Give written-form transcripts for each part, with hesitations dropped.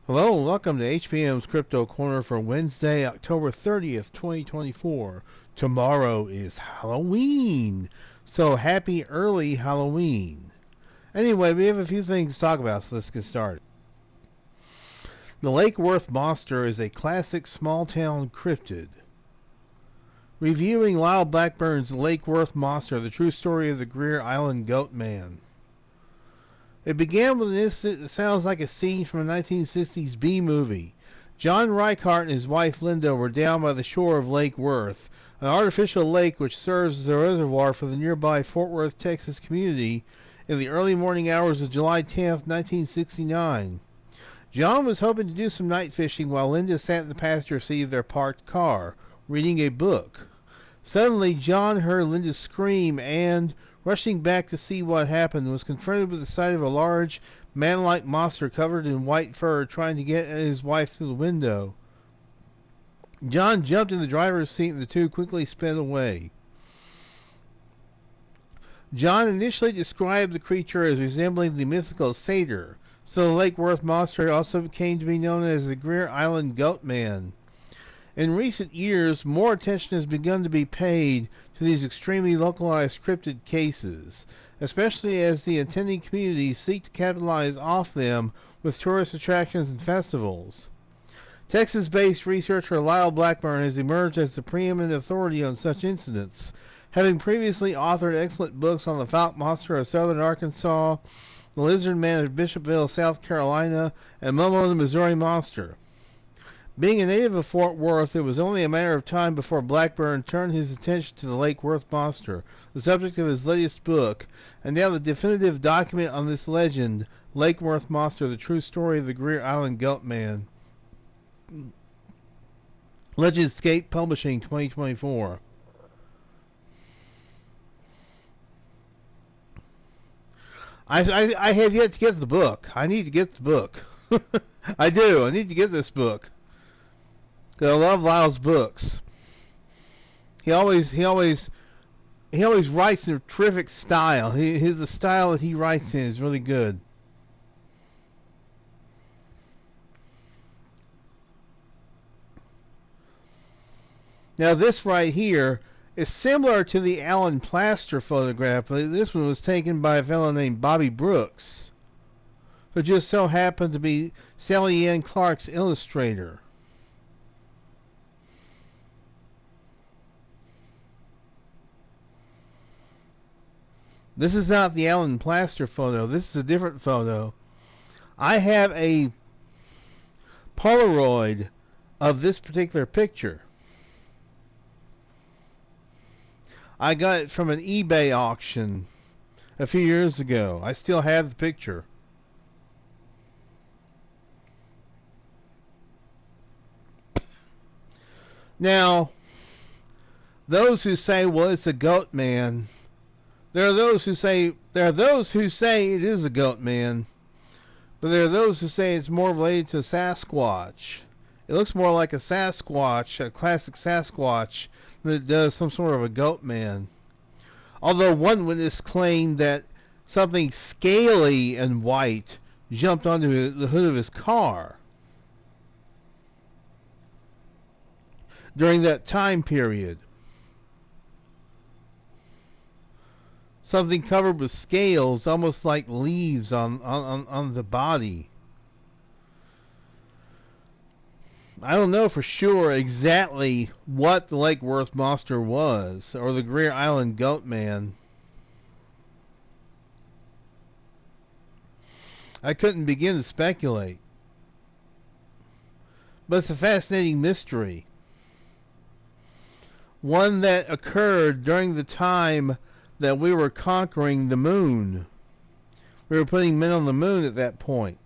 Hello and welcome to HBM's Crypto Corner for Wednesday, October 30th, 2024. Tomorrow is Halloween, so happy early Halloween. Anyway, we have a few things to talk about, so let's get started. The Lake Worth monster is a classic small-town cryptid. Reviewing Lyle Blackburn's Lake Worth monster, the true story of the Greer Island Goat Man. It began with an incident that sounds like a scene from a 1960s B movie. John Reichardt and his wife Linda were down by the shore of Lake Worth, an artificial lake which serves as a reservoir for the nearby Fort Worth, Texas community, in the early morning hours of July 10, 1969. John was hoping to do some night fishing while Linda sat in the passenger seat of their parked car, reading a book. Suddenly, John heard Linda scream and, rushing back to see what happened, was confronted with the sight of a large, man-like monster covered in white fur trying to get at his wife through the window. John jumped in the driver's seat and the two quickly sped away. John initially described the creature as resembling the mythical satyr, so the Lake Worth monster also came to be known as the Greer Island Goat Man. In recent years, more attention has begun to be paid to these extremely localized cryptid cases, especially as the attending communities seek to capitalize off them with tourist attractions and festivals. Texas-based researcher Lyle Blackburn has emerged as the preeminent authority on such incidents, having previously authored excellent books on the Fouke Monster of southern Arkansas, the Lizard Man of Bishopville, South Carolina, and Momo the Missouri Monster. Being a native of Fort Worth, it was only a matter of time before Blackburn turned his attention to the Lake Worth monster, the subject of his latest book, and now the definitive document on this legend, Lake Worth Monster, the true story of the Greer Island Goat Man. Legendscape Publishing, 2024. I have yet to get the book. I need to get the book. I do. I need to get this book. I love Lyle's books. He always writes in a terrific style. The style that he writes in is really good. Now this right here is similar to the Alan Plaster photograph, but this one was taken by a fellow named Bobby Brooks, who just so happened to be Sally Ann Clark's illustrator. This is not the Alan Plaster photo. This is a different photo. I have a Polaroid of this particular picture. I got it from an eBay auction a few years ago. I still have the picture. Now, those who say, well, it's a goat man, there are those who say it is a goat man, but there are those who say it's more related to Sasquatch. It looks more like a Sasquatch, a classic Sasquatch, than it does some sort of a goat man. Although one witness claimed that something scaly and white jumped onto the hood of his car during that time period. Something covered with scales, almost like leaves on the body. I don't know for sure exactly what the Lake Worth monster was, or the Greer Island Goat Man. I couldn't begin to speculate. But it's a fascinating mystery. One that occurred during the time that we were conquering the moon. We were putting men on the moon at that point,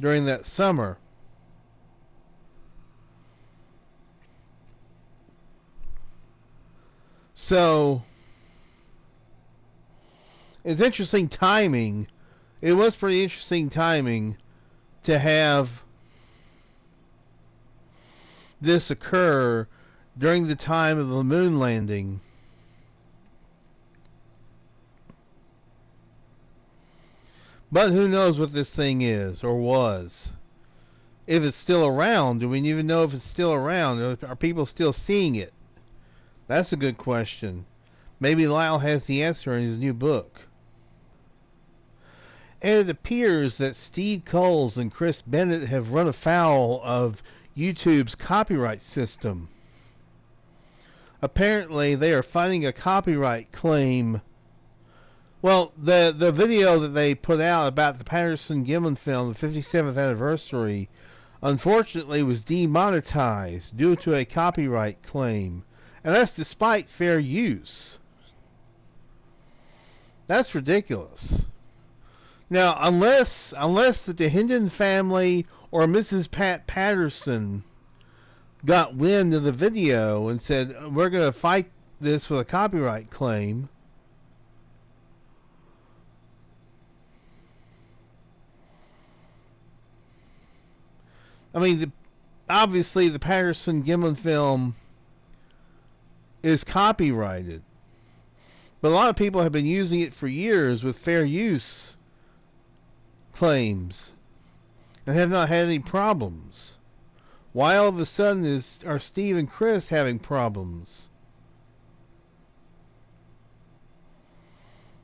during that summer. So, it's interesting timing. It was pretty interesting timing to have this occur during the time of the moon landing. But who knows what this thing is or was. if it's still around. Do we even know if it's still around? Are people still seeing it? That's a good question. Maybe Lyle has the answer in his new book. And it appears that Steve Coles and Chris Bennett have run afoul of YouTube's copyright system. Apparently, they are fighting a copyright claim. Well, the video that they put out about the Patterson-Gimlin film, the 57th anniversary, unfortunately was demonetized due to a copyright claim. And that's despite fair use. That's ridiculous. Now, unless the Hendon family or Mrs. Pat Patterson got wind of the video and said, we're going to fight this with a copyright claim, I mean, obviously the Patterson-Gimlin film is copyrighted. But a lot of people have been using it for years with fair use claims and have not had any problems. Why all of a sudden are Steve and Chris having problems?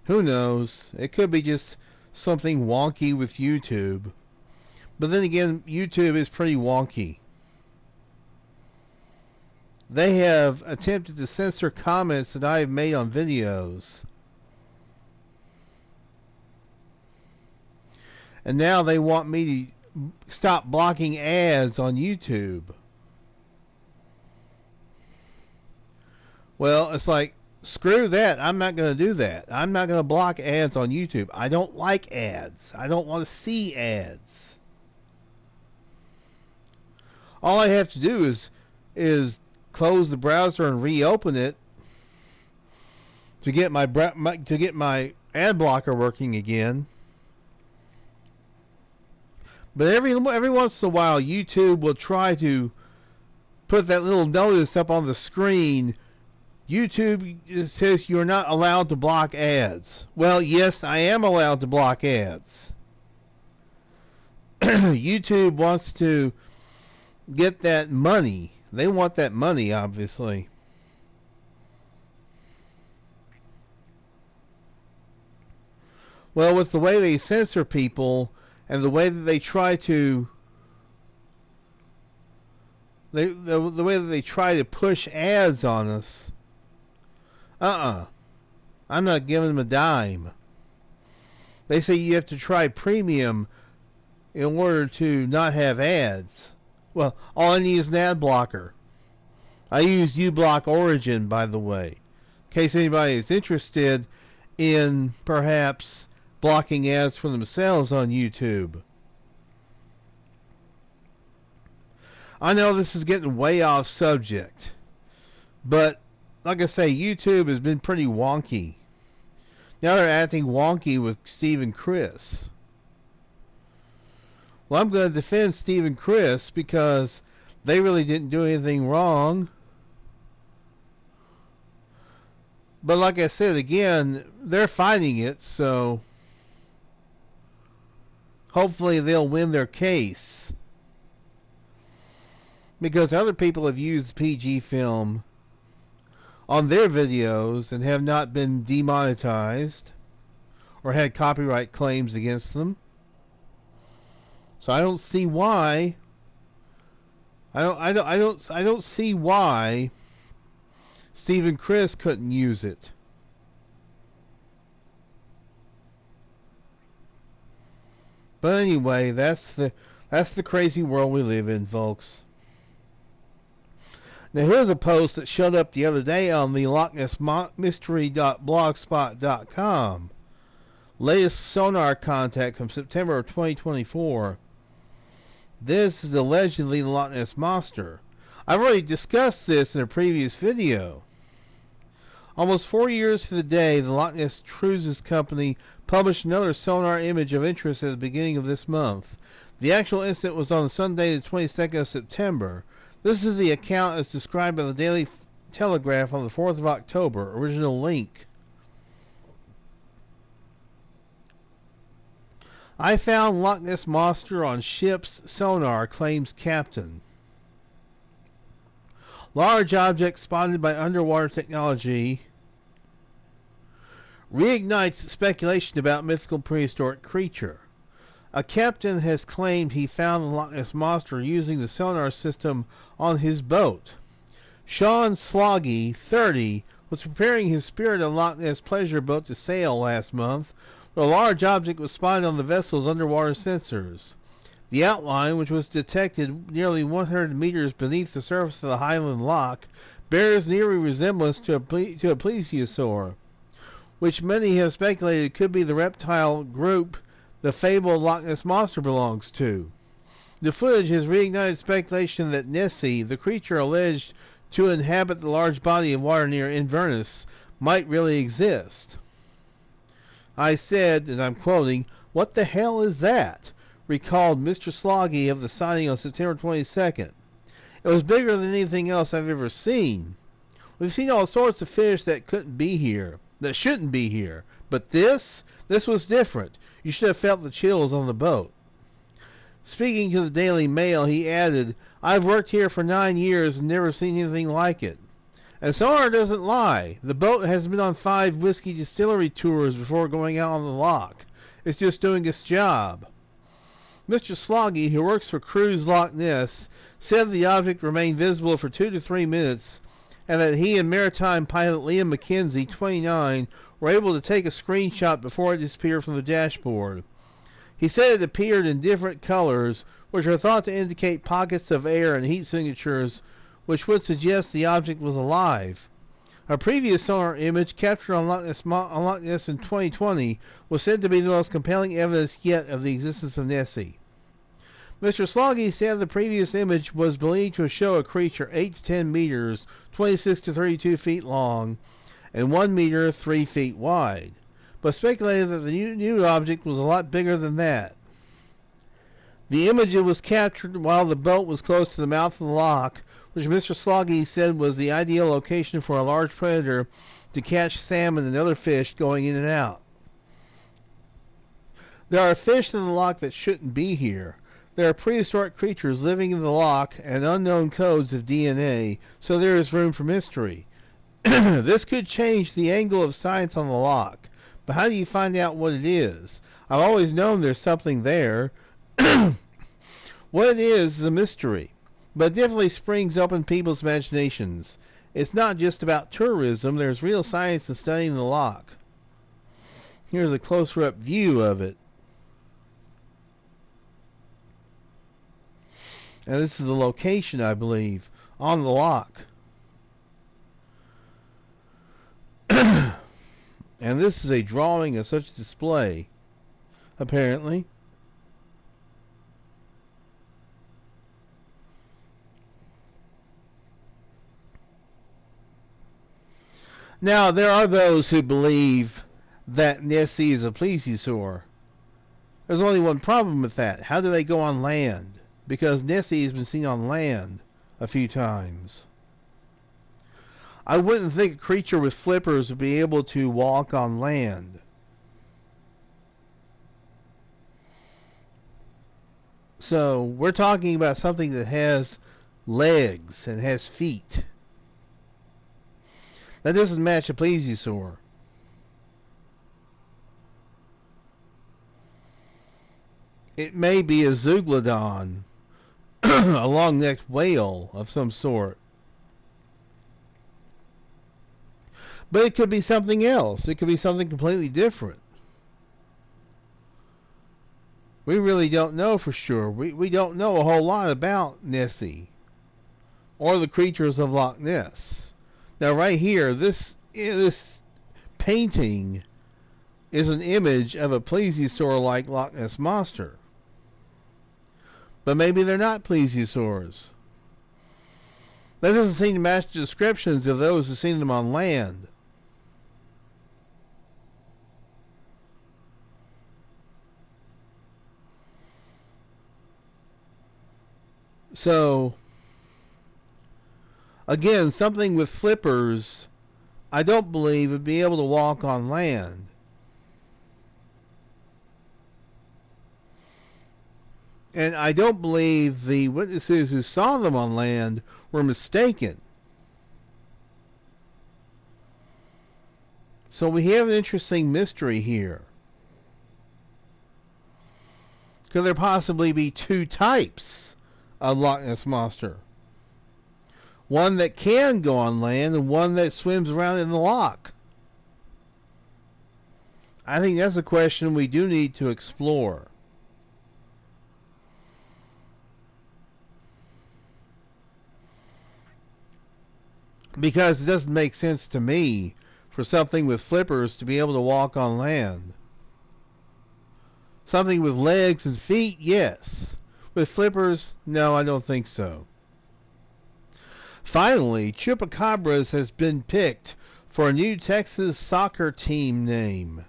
Who knows? It could be just something wonky with YouTube. But then again, YouTube is pretty wonky. They have attempted to censor comments that I have made on videos. And now they want me to stop blocking ads on YouTube. Well, it's like, screw that. I'm not going to do that. I'm not going to block ads on YouTube. I don't like ads. I don't want to see ads. All I have to do is close the browser and reopen it to get my ad blocker working again. But every once in a while, YouTube will try to put that little notice up on the screen. YouTube says you're not allowed to block ads. Well, yes, I am allowed to block ads. YouTube wants to get that money. They want that money, obviously. Well, with the way they censor people and the way that they try to the way that they try to push ads on us, I'm not giving them a dime. They say you have to try premium in order to not have ads. Well, all I need is an ad blocker. I use uBlock Origin, by the way, in case anybody is interested in perhaps blocking ads for themselves on YouTube. I know this is getting way off subject, but like I say, YouTube has been pretty wonky. Now they're acting wonky with Steve and Chris. Well, I'm going to defend Steve and Chris because they really didn't do anything wrong. But like I said, again, they're fighting it, so hopefully they'll win their case. Because other people have used PG film on their videos and have not been demonetized or had copyright claims against them. So I don't see why. I don't see why Steve and Chris couldn't use it. But anyway, that's the crazy world we live in, folks. Now here's a post that showed up the other day on the LochNessMystery.blogspot.com. Latest sonar contact from September of 2024. This is allegedly the Loch Ness Monster. I've already discussed this in a previous video. Almost 4 years to the day, the Loch Ness Cruises Company published another sonar image of interest at the beginning of this month. The actual incident was on Sunday, the 22nd of September. This is the account as described by the Daily Telegraph on the 4th of October. Original link. I found Loch Ness Monster on ship's sonar, claims captain. Large object spotted by underwater technology reignites speculation about mythical prehistoric creature. A captain has claimed he found the Loch Ness Monster using the sonar system on his boat. Sean Sloggy, 30, was preparing his Spirit of Loch Ness pleasure boat to sail last month when a large object was spotted on the vessel's underwater sensors. The outline, which was detected nearly 100 meters beneath the surface of the Highland Loch, bears an eerie resemblance to a plesiosaur, which many have speculated could be the reptile group the fabled Loch Ness Monster belongs to. The footage has reignited speculation that Nessie, the creature alleged to inhabit the large body of water near Inverness, might really exist. I said, and I'm quoting, "What the hell is that?" recalled Mr. Sloggy of the sighting on September 22nd. "It was bigger than anything else I've ever seen. We've seen all sorts of fish that shouldn't be here. But this was different. You should have felt the chills on the boat." Speaking to the Daily Mail, he added, "I've worked here for 9 years and never seen anything like it. And sonar doesn't lie. The boat has been on 5 whiskey distillery tours before going out on the loch. It's just doing its job." Mr. Sloggy, who works for Cruise Loch Ness, said the object remained visible for 2 to 3 minutes and that he and maritime pilot Liam McKenzie, 29, were able to take a screenshot before it disappeared from the dashboard. He said it appeared in different colors, which are thought to indicate pockets of air and heat signatures, which would suggest the object was alive. A previous sonar image captured on Loch Ness in 2020 was said to be the most compelling evidence yet of the existence of Nessie. Mr. Sloggy said the previous image was believed to show a creature 8 to 10 meters, 26 to 32 feet long, and 1 meter, 3 feet wide, but speculated that the new object was a lot bigger than that. The image was captured while the boat was close to the mouth of the loch, which Mr. Sloggy said was the ideal location for a large predator to catch salmon and other fish going in and out. "There are fish in the loch that shouldn't be here. There are prehistoric creatures living in the loch and unknown codes of DNA, so there is room for mystery. This could change the angle of science on the loch, but how do you find out what it is? I've always known there's something there. What it is a mystery, but it definitely springs up in people's imaginations. It's not just about tourism, there's real science in studying the loch." Here's a closer-up view of it. And this is the location, I believe, on the loch. And this is a drawing of such a display, apparently. Now, there are those who believe that Nessie is a plesiosaur. There's only one problem with that. How do they go on land? Because Nessie has been seen on land a few times. I wouldn't think a creature with flippers would be able to walk on land. So we're talking about something that has legs and has feet. That doesn't match a plesiosaur. It may be a zeuglodon, a long-necked whale of some sort. But it could be something else. It could be something completely different. We really don't know for sure. We don't know a whole lot about Nessie or the creatures of Loch Ness. Now right here, this painting is an image of a plesiosaur-like Loch Ness monster. But maybe they're not plesiosaurs. That doesn't seem to match the descriptions of those who've seen them on land. So, again, something with flippers, I don't believe would be able to walk on land. And I don't believe the witnesses who saw them on land were mistaken. So we have an interesting mystery here. Could there possibly be two types of Loch Ness Monster? One that can go on land and one that swims around in the loch. I think that's a question we do need to explore. Because it doesn't make sense to me for something with flippers to be able to walk on land. Something with legs and feet, yes. With flippers, no, I don't think so. Finally, Chupacabras has been picked for a new Texas soccer team name.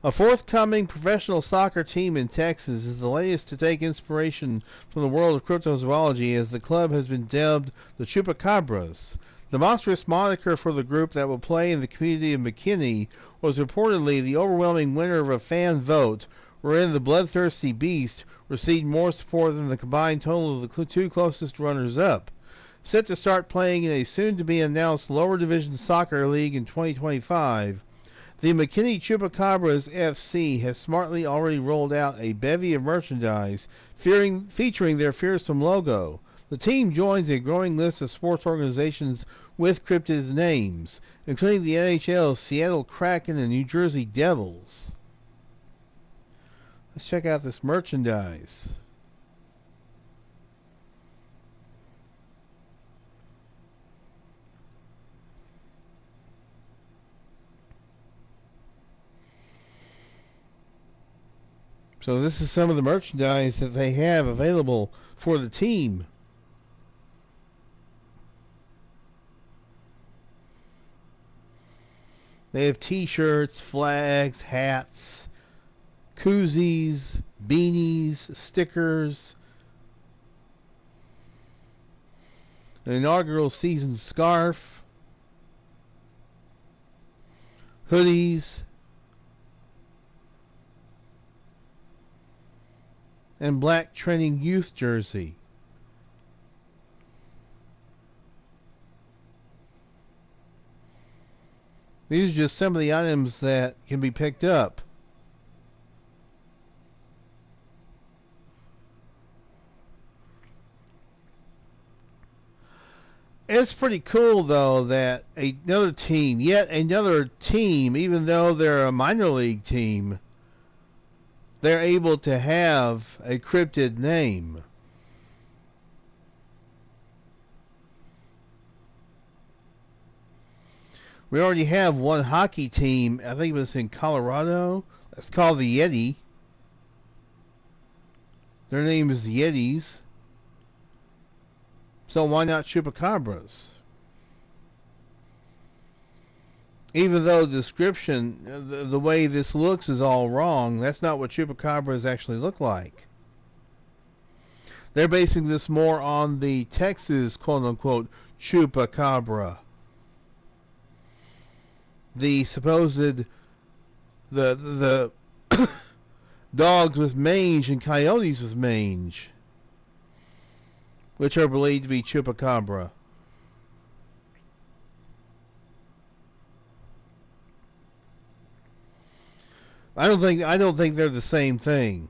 A forthcoming professional soccer team in Texas is the latest to take inspiration from the world of cryptozoology, as the club has been dubbed the Chupacabras. The monstrous moniker for the group that will play in the community of McKinney was reportedly the overwhelming winner of a fan vote, wherein the bloodthirsty beast received more support than the combined total of the two closest runners-up. Set to start playing in a soon-to-be-announced lower division soccer league in 2025, the McKinney Chupacabras FC has smartly already rolled out a bevy of merchandise featuring their fearsome logo. The team joins a growing list of sports organizations with cryptid names, including the NHL's Seattle Kraken and New Jersey Devils. Let's check out this merchandise. So this is some of the merchandise that they have available for the team. They have t-shirts, flags, hats, koozies, beanies, stickers, an inaugural season scarf, hoodies, and black training youth jersey. These are just some of the items that can be picked up. It's pretty cool, though, that yet another team, even though they're a minor league team, they're able to have a cryptid name. We already have one hockey team, I think it was in Colorado. That's called the Yeti. Their name is the Yetis. So why not Chupacabras? Even though the description, the way this looks is all wrong, that's not what Chupacabras actually look like. They're basing this more on the Texas quote-unquote Chupacabra. The supposed the dogs with mange and coyotes with mange, which are believed to be Chupacabra. I don't think they're the same thing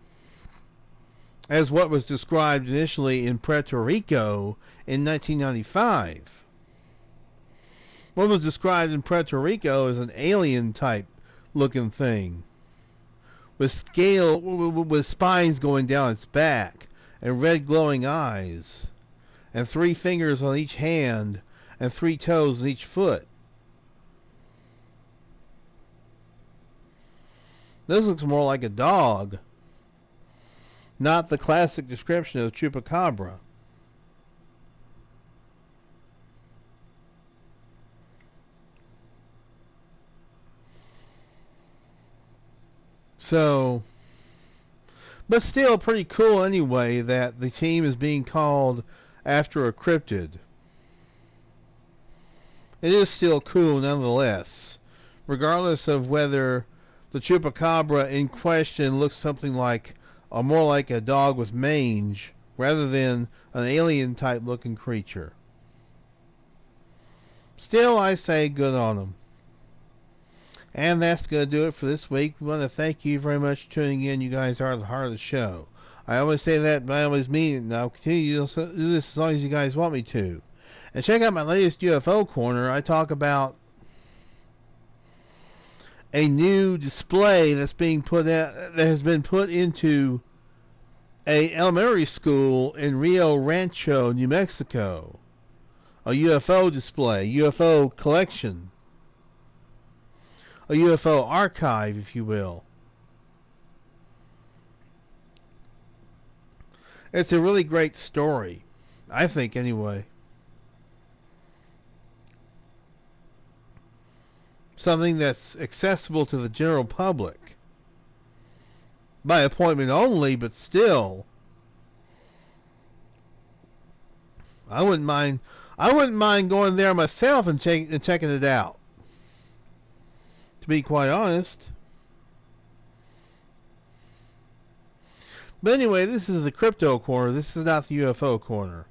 as what was described initially in Puerto Rico in 1995. What was described in Puerto Rico as an alien type looking thing with spines going down its back and red glowing eyes and 3 fingers on each hand and 3 toes on each foot. This looks more like a dog, not the classic description of Chupacabra. So, but still pretty cool anyway that the team is being called after a cryptid. It is still cool nonetheless, regardless of whether the Chupacabra in question looks something like are more like a dog with mange rather than an alien type looking creature. Still, I say good on them. And that's going to do it for this week. We want to thank you very much for tuning in. You guys are the heart of the show. I always say that, but I always mean it, and I'll continue to do this as long as you guys want me to. And check out my latest UFO Corner. I talk about a new display that's being put out, that has been put into a elementary school in Rio Rancho, New Mexico. A UFO display, UFO collection, a UFO archive, if you will. It's a really great story, I think, anyway. Something that's accessible to the general public. By appointment only, but still. I wouldn't mind going there myself and checking it out. To be quite honest. But anyway, this is the Crypto Corner. This is not the UFO Corner.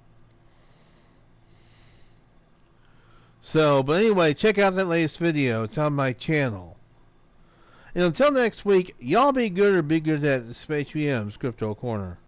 So, but anyway, check out that latest video. It's on my channel. And until next week, y'all be good or be good at this HBM's Crypto Corner.